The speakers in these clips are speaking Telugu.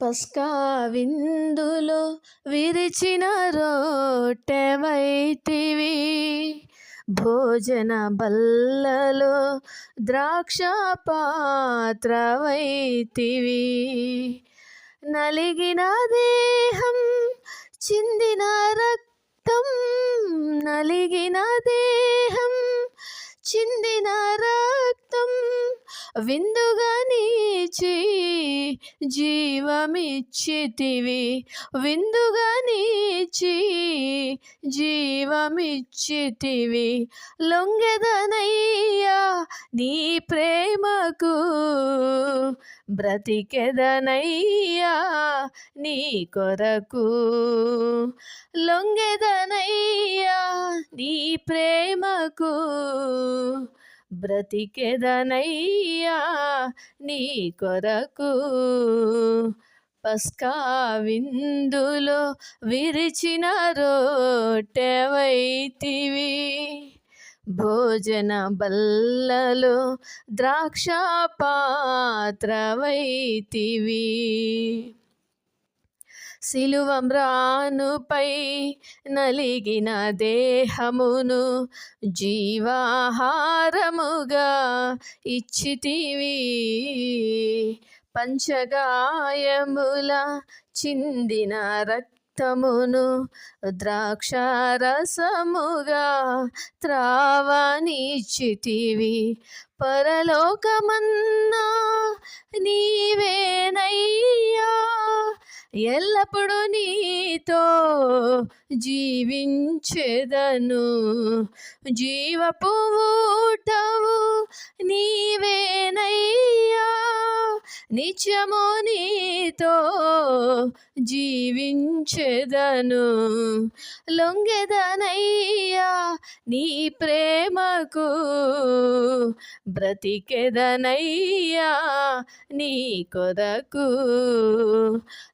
పస్కా విందులో విరిచిన రొట్టెవైతివి, భోజన బల్లలో ద్రాక్ష పాత్రవైతివి. నలిగిన దేహం చిందిన రక్తం, నలిగిన దేహం చిందిన రక్తం విందుగా నీచి జీవమిచ్చితివి, విందుగా నీచి జీవమిచ్చితివి. లొంగెదనయ్యా నీ ప్రేమకు, బ్రతికెదనయ్యా నీ కొరకు. లొంగెదనయ్యా నీ ప్రేమకు, బ్రతికెదనయ్యా నీ కొరకు. పస్కా విందులో విరిచిన రొట్టెవైతివి, భోజన బల్లలో ద్రాక్ష పాత్రవైతివి. సిలువ మ్రానుపై నలిగిన దేహమును జీవాహారముగా ఇచ్చితివి, పంచగాయముల చిందిన రక్తమును ద్రాక్షారసముగా త్రావనిచ్చితివి. పరలోకమన్నా నీవేనయ్యా, ఎల్లప్పుడూ నీతో జీవించెదను. జీవపు ఊటవు నీవేనయ్యా, నిత్యము నీతో జీవించెదను. లొంగెదనయ్యా నీ ప్రేమకు, బ్రతికెదనయ్యా నీ కొరకు.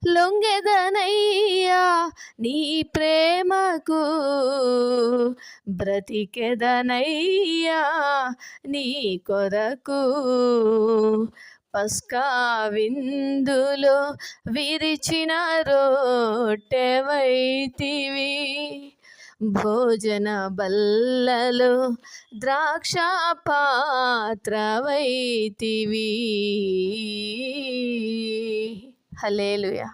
లొంగెదనయ్యా నీ ప్రేమకు, బ్రతికెదనయ్యా నీ కొరకు. పస్కా విందులో విరిచిన రొట్టెవైతివి, భోజన బల్లలో ద్రాక్ష పాత్రవైతివి. హల్లెలూయా.